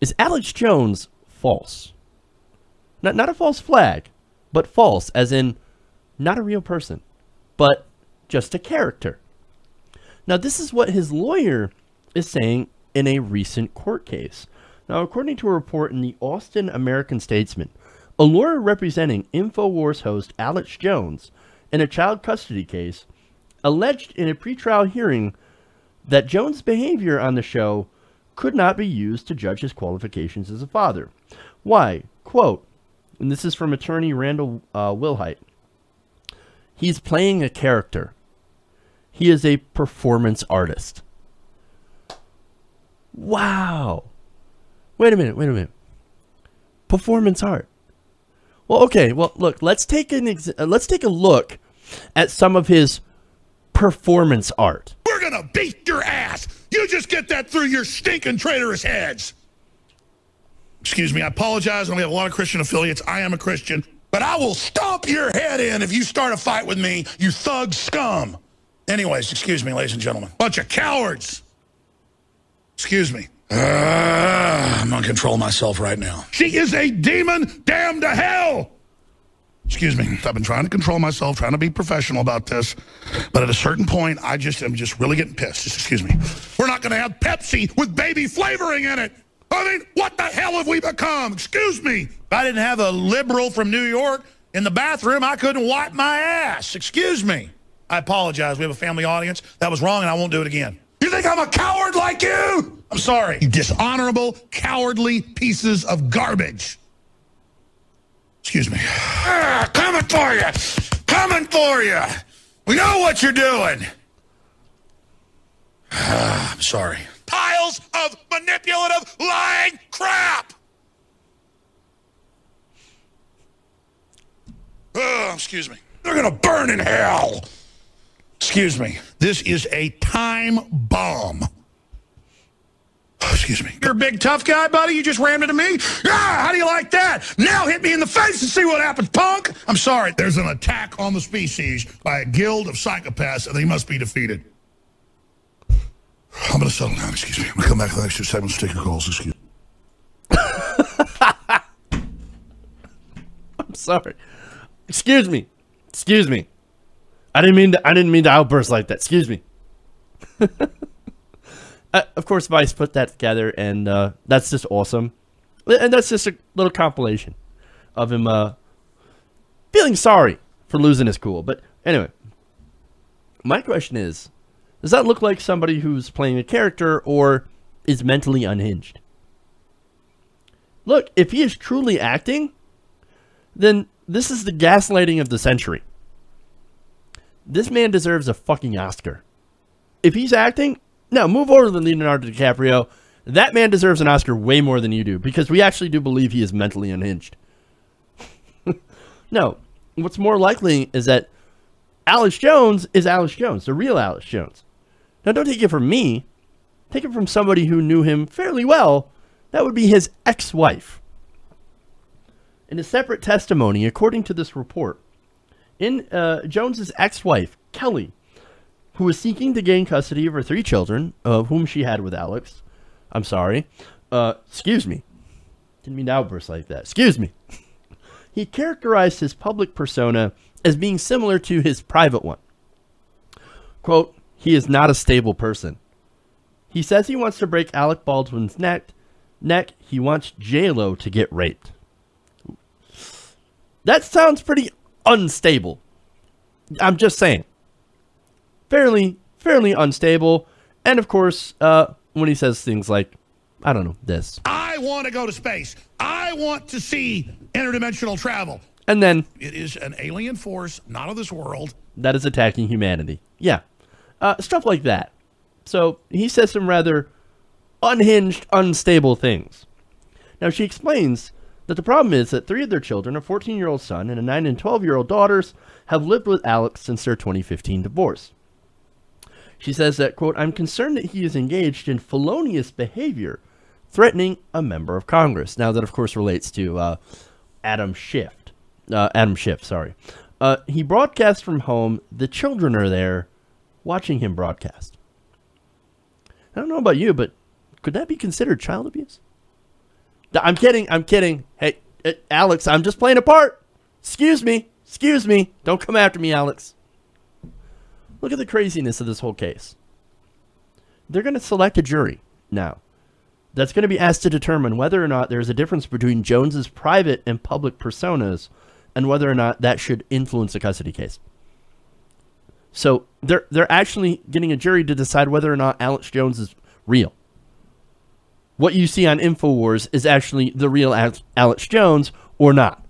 Is Alex Jones false? Not a false flag, but false, as in not a real person, but just a character. Now, this is what his lawyer is saying in a recent court case. Now, according to a report in the Austin American-Statesman, a lawyer representing InfoWars host Alex Jones in a child custody case alleged in a pretrial hearing that Jones' behavior on the show could not be used to judge his qualifications as a father. Why? Quote, and this is from attorney Randall Wilhite. He's playing a character. He is a performance artist. Wow. Wait a minute. Performance art. Well, okay. Well, look. Let's take a look at some of his performance art. We're gonna beat your ass. You just get that through your stinking traitorous heads. Excuse me. I apologize. We have a lot of Christian affiliates. I am a Christian, but I will stomp your head in if you start a fight with me, you thug scum. Anyways, excuse me, ladies and gentlemen. Bunch of cowards. Excuse me. I'm gonna control myself right now. She is a demon damned to hell. Excuse me. I've been trying to control myself, trying to be professional about this, but at a certain point, I'm just really getting pissed. Just excuse me. We're not gonna have Pepsi with baby flavoring in it. I mean, what the hell have we become? Excuse me. If I didn't have a liberal from New York in the bathroom, I couldn't wipe my ass. Excuse me. I apologize. We have a family audience. That was wrong, and I won't do it again. You think I'm a coward like you? I'm sorry. You dishonorable, cowardly pieces of garbage. Excuse me. Coming for you. Coming for you. We know what you're doing. I'm sorry. Piles of manipulative, lying crap. Excuse me. They're going to burn in hell. Excuse me. This is a time bomb. Excuse me. You're a big tough guy, buddy? You just rammed into me? How do you like that? Now hit me in the face and see what happens, punk. I'm sorry. There's an attack on the species by a guild of psychopaths, and they must be defeated. I'm going to settle down. Excuse me. I'm going to come back for the next 2 segments to take your calls. Excuse me. I'm sorry. Excuse me. Excuse me. I didn't mean to outburst like that. Excuse me. Of course, Vice put that together, and that's just awesome. And that's just a little compilation of him feeling sorry for losing his cool. But anyway, my question is, does that look like somebody who's playing a character or is mentally unhinged? Look, if he is truly acting, then this is the gaslighting of the century. This man deserves a fucking Oscar. If he's acting, no, move over to Leonardo DiCaprio. That man deserves an Oscar way more than you do, because we actually do believe he is mentally unhinged. No, what's more likely is that Alex Jones is Alex Jones, the real Alex Jones. Now, don't take it from me. Take it from somebody who knew him fairly well. That would be his ex-wife. In a separate testimony, according to this report, in Jones's ex-wife, Kelly, who was seeking to gain custody of her 3 children, of whom she had with Alex. I'm sorry. Excuse me. Didn't mean to outburst like that. Excuse me. He characterized his public persona as being similar to his private one. Quote, he is not a stable person. He says he wants to break Alec Baldwin's neck. He wants J-Lo to get raped. That sounds pretty unstable. I'm just saying. Fairly unstable. And of course, when he says things like, I don't know, this. I want to go to space. I want to see interdimensional travel. And then it is an alien force, not of this world, that is attacking humanity. Yeah. Stuff like that. So he says some rather unhinged, unstable things. Now she explains that the problem is that 3 of their children, a 14-year-old son and a 9 and 12-year-old daughters, have lived with Alex since their 2015 divorce. She says that, quote, I'm concerned that he is engaged in felonious behavior, threatening a member of Congress. Now that, of course, relates to Adam Schiff. He broadcasts from home. The children are there watching him broadcast. I don't know about you, but could that be considered child abuse? I'm kidding. I'm kidding. Hey, Alex, I'm just playing a part. Excuse me. Excuse me. Don't come after me, Alex. Look at the craziness of this whole case. They're going to select a jury now that's going to be asked to determine whether or not there's a difference between Jones's private and public personas and whether or not that should influence a custody case. So they're actually getting a jury to decide whether or not Alex Jones is real. What you see on InfoWars is actually the real Alex Jones or not.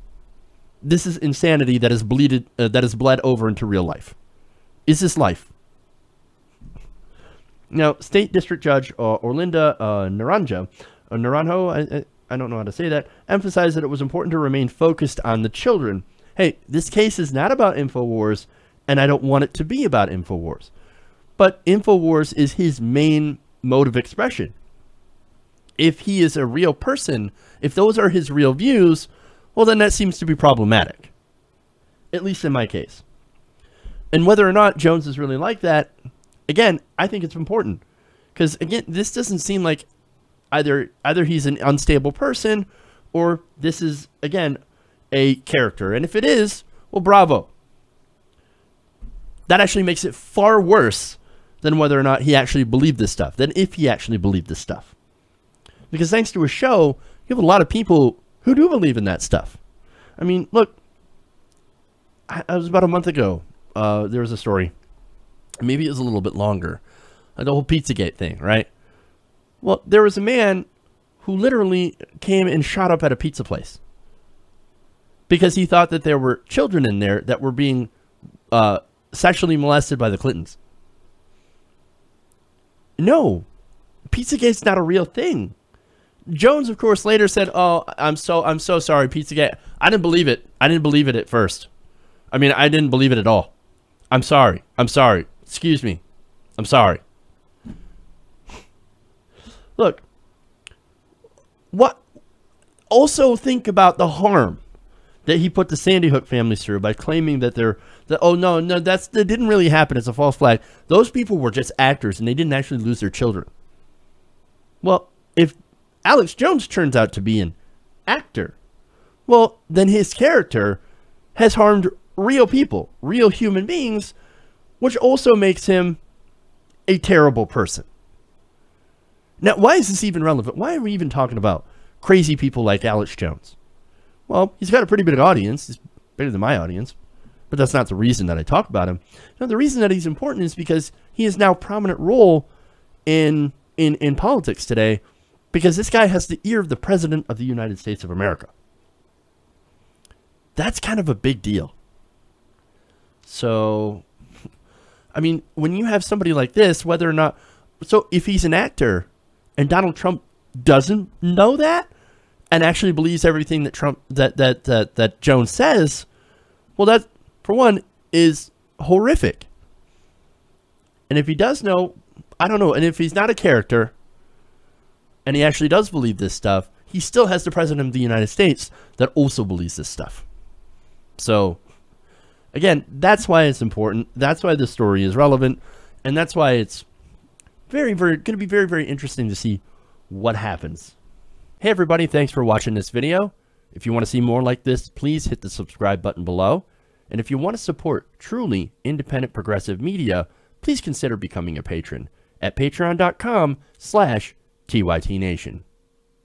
This is insanity that has bled over into real life. Is this life? Now, State District Judge Orlinda Naranjo, I don't know how to say that, emphasized that it was important to remain focused on the children. Hey, this case is not about InfoWars, and I don't want it to be about InfoWars. But InfoWars is his main mode of expression. If he is a real person, if those are his real views, well, then that seems to be problematic. At least in my case. And whether or not Jones is really like that, again, I think it's important. Because, again, this doesn't seem like either he's an unstable person or this is, again, a character. And if it is, well, bravo. That actually makes it far worse than whether or not he actually believed this stuff, than if he actually believed this stuff. Because thanks to a show, you have a lot of people who do believe in that stuff. I mean, look, I was about a month ago. There was a story. Maybe it was a little bit longer. The whole Pizzagate thing, right? Well, there was a man who literally came and shot up at a pizza place because he thought that there were children in there that were being sexually molested by the Clintons. No, Pizzagate's not a real thing. Jones, of course, later said, "Oh, I'm so sorry, Pizzagate. I didn't believe it. I didn't believe it at first. I mean, I didn't believe it at all. I'm sorry. I'm sorry. Excuse me. I'm sorry." Look, what? Also think about the harm that he put the Sandy Hook families through by claiming that oh no, that didn't really happen. It's a false flag. Those people were just actors and they didn't actually lose their children. Well, if Alex Jones turns out to be an actor, well, then his character has harmed real people, real human beings, which also makes him a terrible person. Now, why is this even relevant? Why are we even talking about crazy people like Alex Jones? Well, he's got a pretty big audience. He's bigger than my audience. But that's not the reason that I talk about him. No, the reason that he's important is because he has now a prominent role in politics today, because this guy has the ear of the President of the United States of America. That's kind of a big deal. So, I mean, when you have somebody like this, whether or not, so if he's an actor and Donald Trump doesn't know that and actually believes everything that that Jones says, well, that, for one, is horrific. And if he does know, I don't know, and if he's not a character and he actually does believe this stuff, he still has the President of the United States that also believes this stuff. So, again, that's why it's important. That's why this story is relevant. And that's why it's going to be very, very interesting to see what happens. Hey, everybody. Thanks for watching this video. If you want to see more like this, please hit the subscribe button below. And if you want to support truly independent progressive media, please consider becoming a patron at patreon.com/TYTNation.